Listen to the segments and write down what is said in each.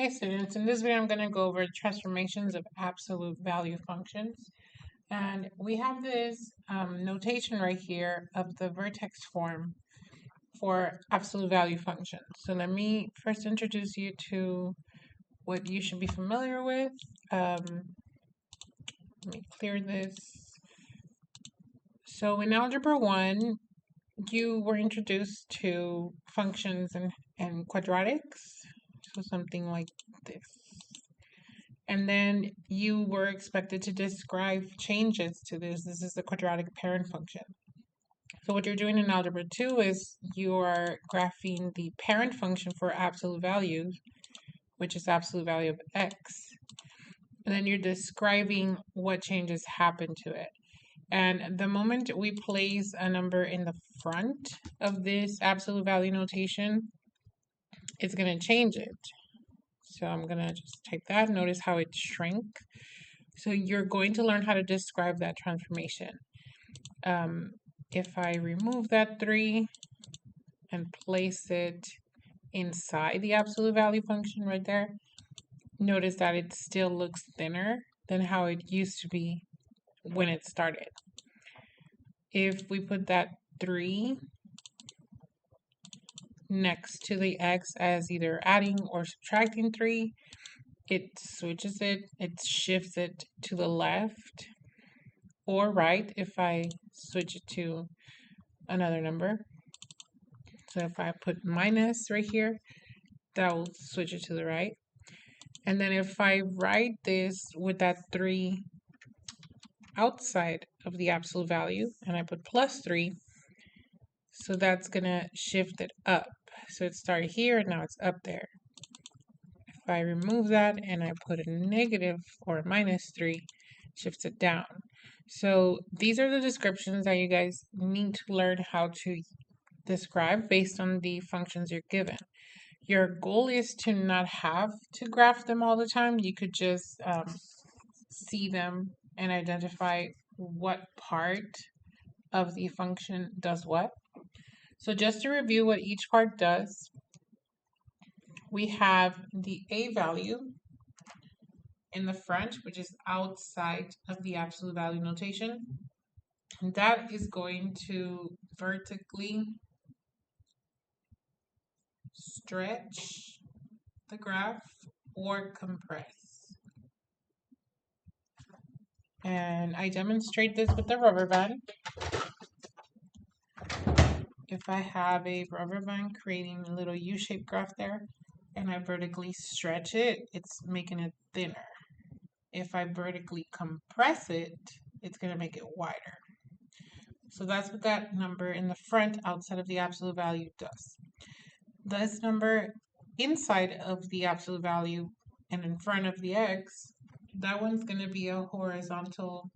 Hey students, in this video I'm going to go over transformations of absolute value functions. And we have this notation right here of the vertex form for absolute value functions. So let me first introduce you to what you should be familiar with. Let me clear this. So in Algebra 1, you were introduced to functions and quadratics. So something like this. And then you were expected to describe changes to this. This is the quadratic parent function. So what you're doing in Algebra 2 is you're graphing the parent function for absolute values, which is absolute value of x. And then you're describing what changes happen to it. And the moment we place a number in the front of this absolute value notation, it's going to change it. So I'm going to just type that. Notice how it shrank. So you're going to learn how to describe that transformation. If I remove that 3 and place it inside the absolute value function right there, notice that it still looks thinner than how it used to be when it started. If we put that 3 next to the x as either adding or subtracting 3, it switches it, it shifts it to the left or right if I switch it to another number. So if I put minus right here, that will switch it to the right. And then if I write this with that 3 outside of the absolute value and I put plus 3, so that's going to shift it up. So it started here and now it's up there. If I remove that and I put a negative or a minus 3, shifts it down. So these are the descriptions that you guys need to learn how to describe based on the functions you're given. Your goal is to not have to graph them all the time. You could just see them and identify what part of the function does what. So just to review what each part does, we have the a value in the front, which is outside of the absolute value notation. And that is going to vertically stretch the graph or compress. And I demonstrate this with the rubber band. If I have a rubber band creating a little U-shaped graph there, and I vertically stretch it, it's making it thinner. If I vertically compress it, it's going to make it wider. So that's what that number in the front outside of the absolute value does. This number inside of the absolute value and in front of the x, that one's going to be a horizontal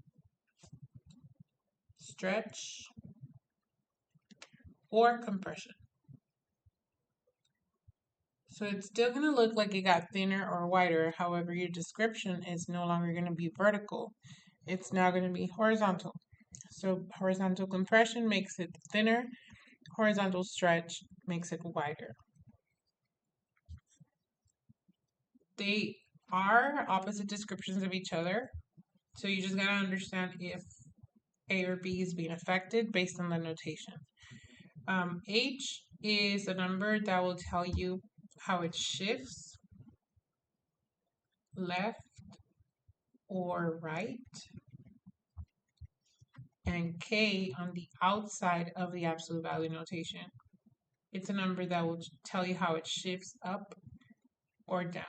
stretch or compression. So it's still going to look like it got thinner or wider. However, your description is no longer going to be vertical. It's now going to be horizontal. So horizontal compression makes it thinner. Horizontal stretch makes it wider. They are opposite descriptions of each other. So you just got to understand if A or B is being affected based on the notation. H is a number that will tell you how it shifts left or right. And K on the outside of the absolute value notation. It's a number that will tell you how it shifts up or down.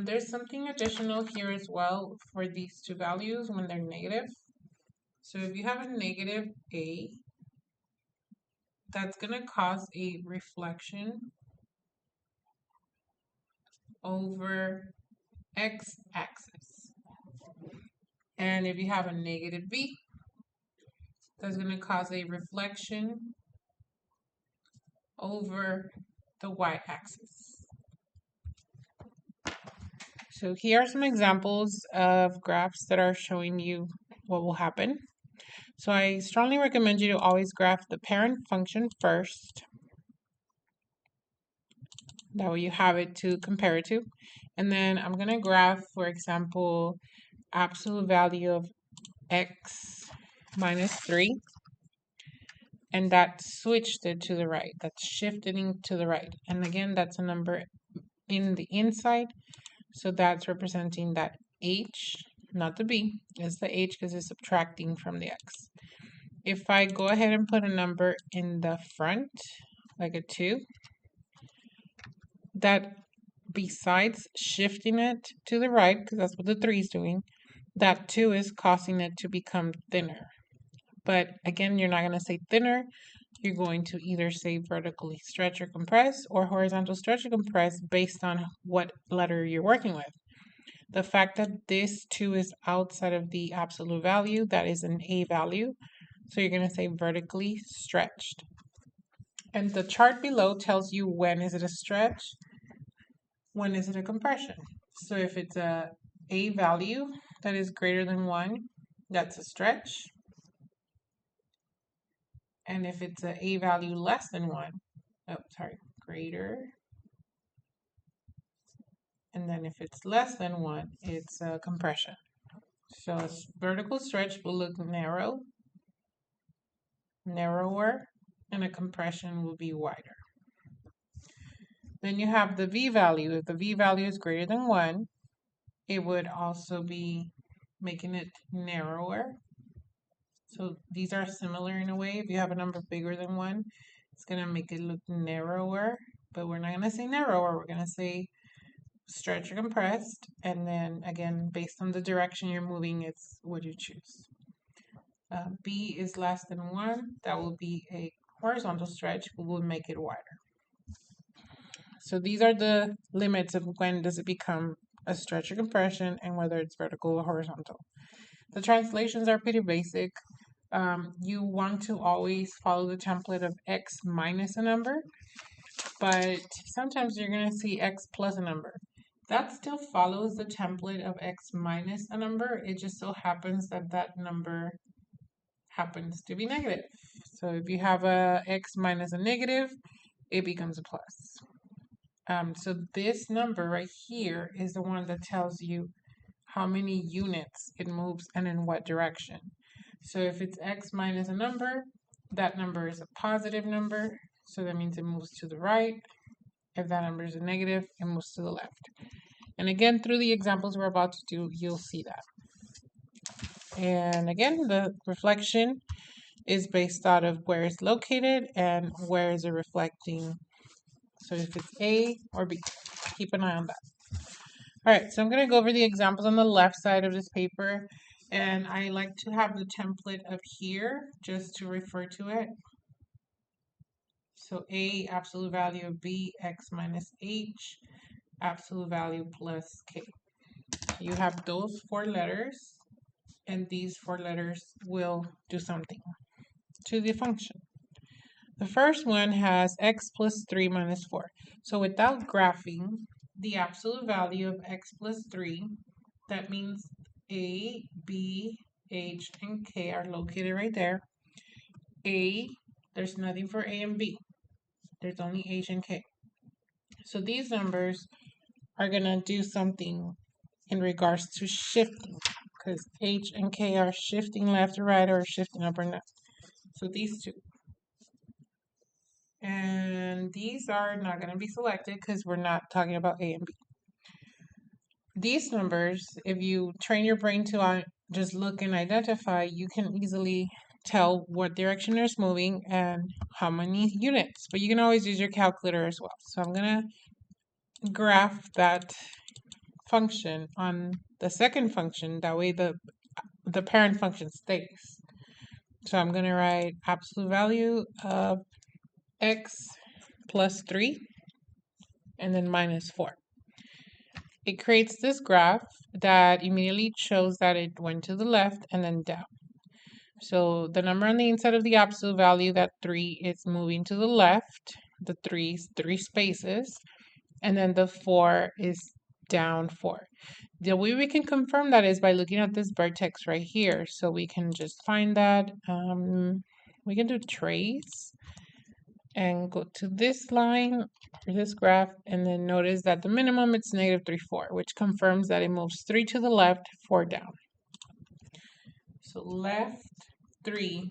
There's something additional here as well for these two values when they're negative. So if you have a negative A, that's going to cause a reflection over x-axis. And if you have a negative B, that's going to cause a reflection over the y-axis. So here are some examples of graphs that are showing you what will happen. So I strongly recommend you to always graph the parent function first. That way you have it to compare it to. And then I'm going to graph, for example, absolute value of x minus 3. And that switched it to the right. That's shifting to the right. And again, that's a number in the inside. So that's representing that h, not the b. It's the h because it's subtracting from the x. If I go ahead and put a number in the front, like a 2, that besides shifting it to the right, because that's what the 3 is doing, that 2 is causing it to become thinner. But again, you're not going to say thinner. You're going to either say vertically stretch or compress or horizontal stretch or compress based on what letter you're working with. The fact that this 2 is outside of the absolute value, that is an A value. So you're going to say vertically stretched. And the chart below tells you when is it a stretch, when is it a compression. So if it's a value that is greater than 1, that's a stretch. And if it's a value less than 1, greater. And then if it's less than 1, it's a compression. So a vertical stretch will look narrower, and a compression will be wider. Then you have the V value. If the V value is greater than 1, it would also be making it narrower. So these are similar in a way. If you have a number bigger than 1, it's going to make it look narrower. But we're not going to say narrower. We're going to say stretch or compressed. And then again, based on the direction you're moving, it's what you choose. B is less than 1. That will be a horizontal stretch. We will make it wider. So these are the limits of when does it become a stretch or compression and whether it's vertical or horizontal. The translations are pretty basic. You want to always follow the template of x minus a number, but sometimes you're going to see x plus a number. That still follows the template of x minus a number. It just so happens that that number happens to be negative. So if you have a x minus a negative, it becomes a plus. So this number right here is the one that tells you how many units it moves and in what direction. So if it's x minus a number, that number is a positive number. So that means it moves to the right. If that number is a negative, it moves to the left. And again, through the examples we're about to do, you'll see that. And again, the reflection is based out of where it's located and where is it reflecting. So if it's A or B, keep an eye on that. All right, so I'm going to go over the examples on the left side of this paper, and I like to have the template up here just to refer to it. So A, absolute value of B, x minus h, absolute value plus k. You have those 4 letters, and these 4 letters will do something to the function. The first one has x plus 3 minus 4. So without graphing the absolute value of x plus 3, that means A, B, H, and K are located right there. A, there's nothing for A and B. There's only H and K. So these numbers are going to do something in regards to shifting, because H and K are shifting left or right or shifting up or down. So these two. And these are not going to be selected because we're not talking about A and B. These numbers, if you train your brain to just look and identify, you can easily tell what direction it's moving and how many units. But you can always use your calculator as well. So I'm going to graph that function on the second function. That way the parent function stays. So I'm going to write absolute value of x plus 3 and then minus 4. It creates this graph that immediately shows that it went to the left and then down. So the number on the inside of the absolute value, that 3, is moving to the left. The 3 is 3 spaces. And then the 4 is down 4. The way we can confirm that is by looking at this vertex right here. So we can just find that. We can do trace. and go to this line or this graph, and then notice that the minimum it's negative 3, 4, which confirms that it moves 3 to the left, 4 down. So left 3,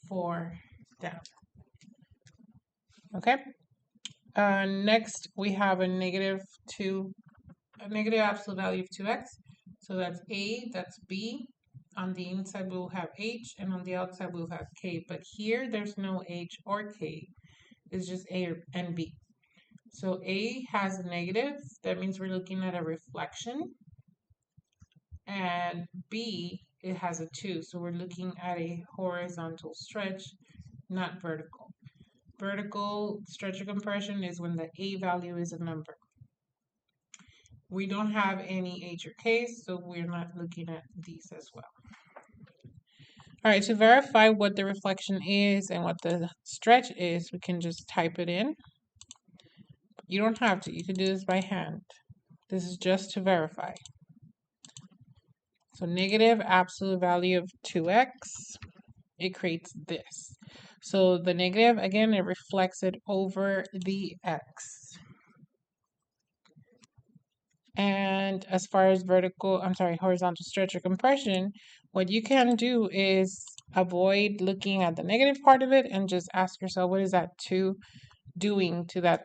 4 down. Okay. Next we have a negative absolute value of 2x. So that's a, that's b. On the inside we'll have h, and on the outside we'll have k. But here there's no h or k. It's just a and b. So a has a negative. That means we're looking at a reflection. And b, it has a 2. So we're looking at a horizontal stretch, not vertical. Vertical stretch or compression is when the a value is a number. We don't have any h or k, so we're not looking at these as well. All right, to verify what the reflection is and what the stretch is, we can just type it in. You don't have to. You can do this by hand. This is just to verify. So negative absolute value of 2x, it creates this. So the negative, again, it reflects it over the x. And as far as horizontal stretch or compression, what you can do is avoid looking at the negative part of it and just ask yourself, what is that 2 doing to that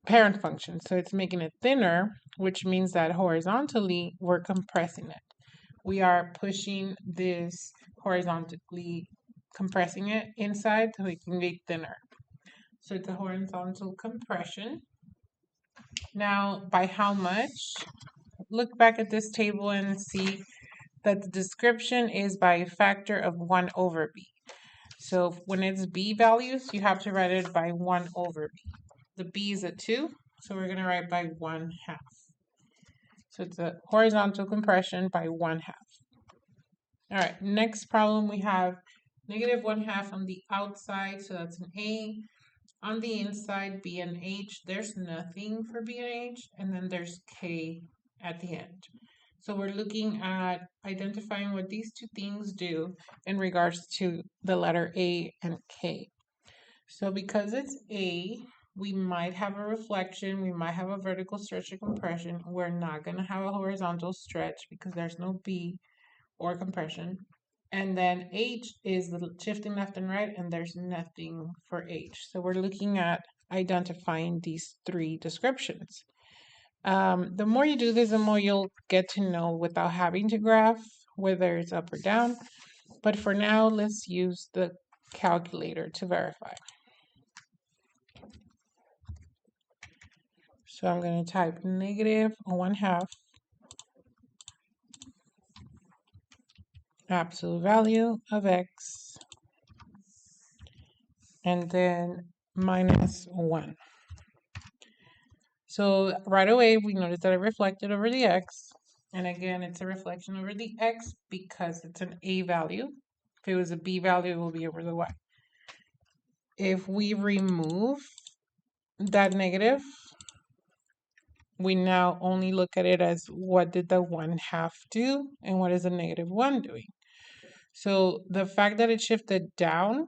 parent function? So it's making it thinner, which means that horizontally, we're compressing it. We are pushing this horizontally, compressing it inside so it can be thinner. So it's a horizontal compression. Now, by how much? Look back at this table and see that the description is by a factor of 1 over b. So when it's b values, you have to write it by 1 over b. The b is a 2, so we're going to write by 1/2. So it's a horizontal compression by 1/2. All right, next problem we have negative 1/2 on the outside, so that's an a. On the inside, b and h, there's nothing for b and h, and then there's k at the end. So we're looking at identifying what these two things do in regards to the letter A and K. So because it's A, we might have a reflection, we might have a vertical stretch or compression. We're not going to have a horizontal stretch because there's no B or compression. And then H is the shifting left and right, and there's nothing for H. So we're looking at identifying these three descriptions. The more you do this, the more you'll get to know without having to graph whether it's up or down. But for now, let's use the calculator to verify. So I'm going to type negative 1/2 absolute value of x, and then minus 1. So right away, we notice that it reflected over the x. And again, it's a reflection over the x because it's an a value. If it was a b value, it will be over the y. If we remove that negative, we now only look at it as what did the 1/2 do and what is the negative 1 doing. So the fact that it shifted down,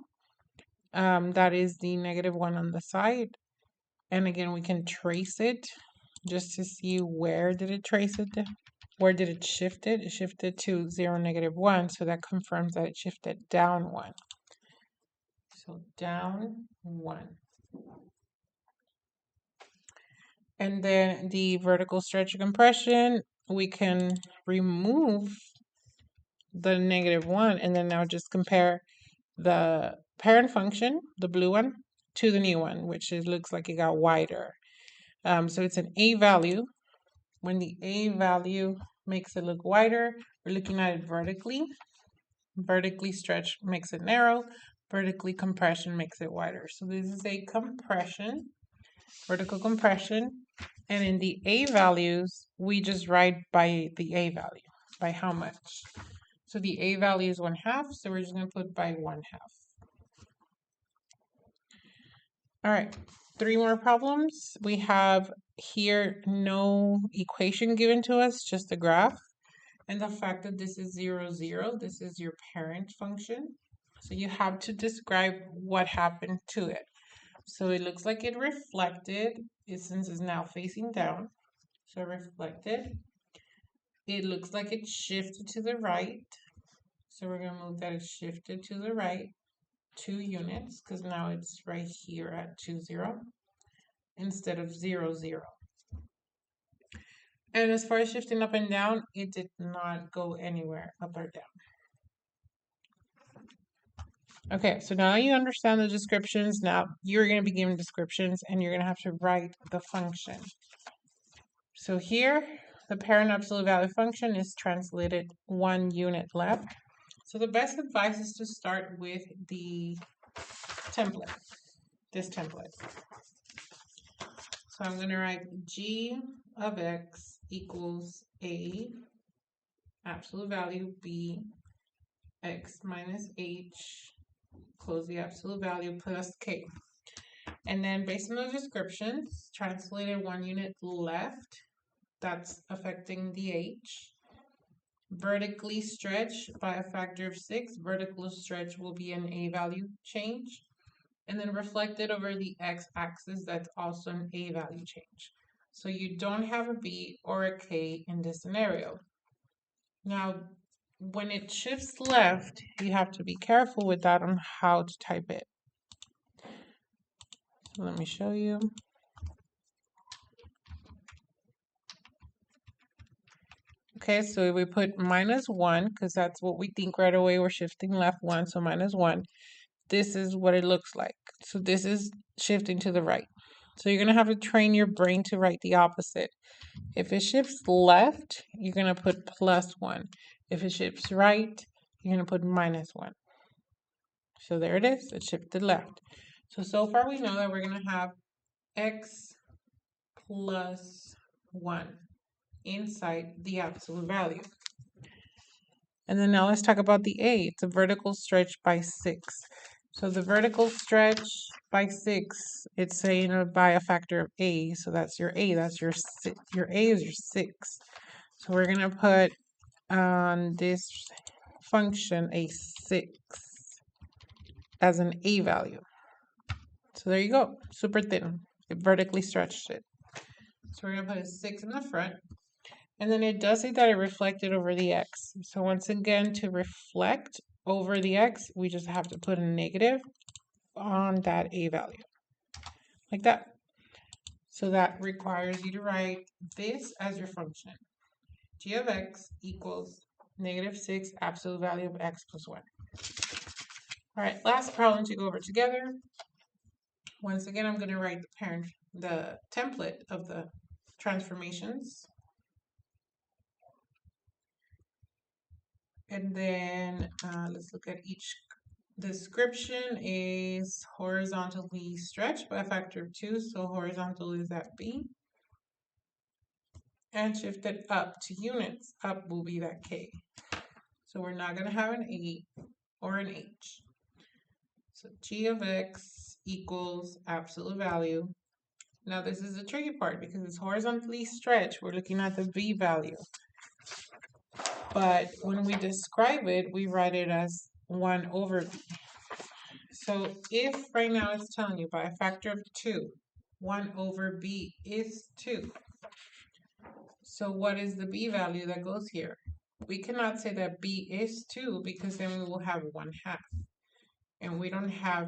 that is the negative 1 on the side. And again, we can trace it just to see where did it trace it, where did it shift it? It shifted to 0, -1, so that confirms that it shifted down 1. So down 1. And then the vertical stretch or compression, we can remove the negative 1 and then now just compare the parent function, the blue one, to the new one, which looks like it got wider. So it's an a value. When the a value makes it look wider, we're looking at it vertically. Vertically stretch makes it narrow. Vertically compression makes it wider. So this is a compression, vertical compression. And in the a values, we just write by the a value, by how much. So the a value is 1/2, so we're just going to put by 1/2. All right, 3 more problems. We have here no equation given to us, just a graph. And the fact that this is 0, 0, this is your parent function. So you have to describe what happened to it. So it looks like it reflected, since it's now facing down. So reflected. It looks like it shifted to the right. So we're going to move that it shifted to the right 2 units because now it's right here at 2, 0 instead of 0, 0. And as far as shifting up and down, it did not go anywhere up or down. Okay, so now you understand the descriptions. Now you're going to be given descriptions and you're going to have to write the function. So here, the parent absolute value function is translated 1 unit left. So the best advice is to start with the template, this template. So I'm going to write g of x equals a absolute value b x minus h, close the absolute value, plus k. And then based on the descriptions, translated 1 unit left, that's affecting the h. Vertically stretch by a factor of 6, vertical stretch will be an a value change. And then reflected over the x-axis, that's also an a value change. So you don't have a b or a k in this scenario. Now, when it shifts left, you have to be careful with that on how to type it. So let me show you. Okay, so if we put -1, because that's what we think right away, we're shifting left 1, so -1. This is what it looks like. So this is shifting to the right. So you're going to have to train your brain to write the opposite. If it shifts left, you're going to put +1. If it shifts right, you're going to put -1. So there it is. It shifted left. So far we know that we're going to have x plus 1 inside the absolute value. And then now let's talk about the a. It's a vertical stretch by 6. So the vertical stretch by 6, it's saying by a factor of a. So that's your a. That's your a is your 6. So we're going to put on this function a 6 as an a value. So there you go. Super thin. It vertically stretched it. So we're going to put a 6 in the front. And then it does say that it reflected over the x. So once again, to reflect over the x, we just have to put a negative on that a value. Like that. So that requires you to write this as your function. G of x equals -6 absolute value of x plus 1. All right, last problem to go over together. Once again, I'm going to write the template of the transformations. And then let's look at each. Description is horizontally stretched by a factor of 2, so horizontal is at b. And shifted up to units, up will be that k. So we're not going to have an a or an h. So g of x equals absolute value. Now this is the tricky part because it's horizontally stretched. We're looking at the b value. But when we describe it, we write it as 1 over b. So if right now it's telling you by a factor of 2, 1 over b is 2. So what is the b value that goes here? We cannot say that b is 2 because then we will have 1/2. And we don't have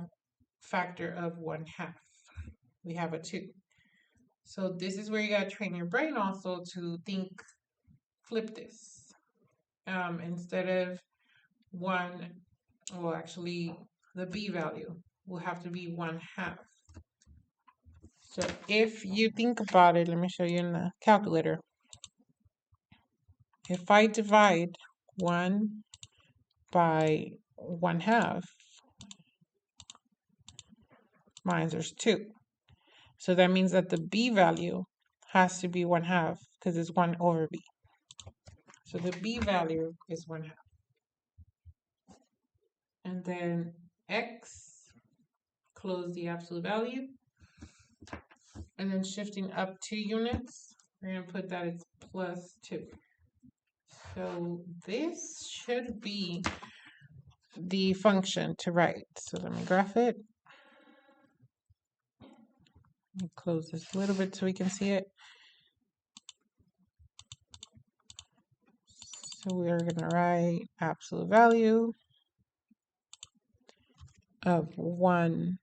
factor of 1/2. We have a 2. So this is where you got to train your brain also to think, flip this. Instead of 1, well actually the b value will have to be 1/2. So if you think about it, let me show you in the calculator. If I divide 1 by 1/2, mine there's 2. So that means that the b value has to be 1/2 because it's 1 over b. So the b value is 1/2. And then x, close the absolute value. And then shifting up 2 units, we're going to put that as plus 2. So this should be the function to right. So let me graph it. Close this a little bit so we can see it. So we are going to write absolute value of 1/2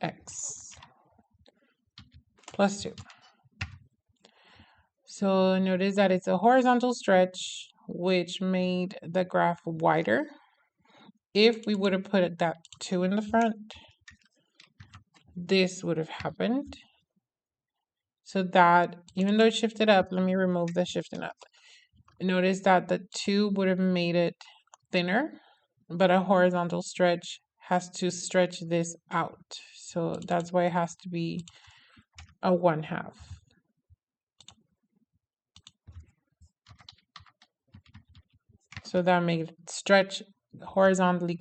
x plus 2. So notice that it's a horizontal stretch, which made the graph wider. If we would have put that 2 in the front, this would have happened. So that, even though it shifted up, let me remove the shifting up. Notice that the 2 would have made it thinner, but a horizontal stretch has to stretch this out. So that's why it has to be a 1/2. So that made it stretch horizontally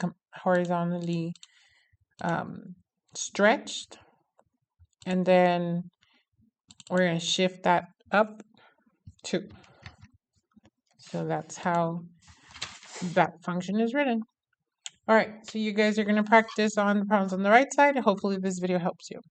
stretched, and then we're going to shift that up 2. So that's how that function is written. All right, so you guys are going to practice on the problems on the right side. Hopefully this video helps you.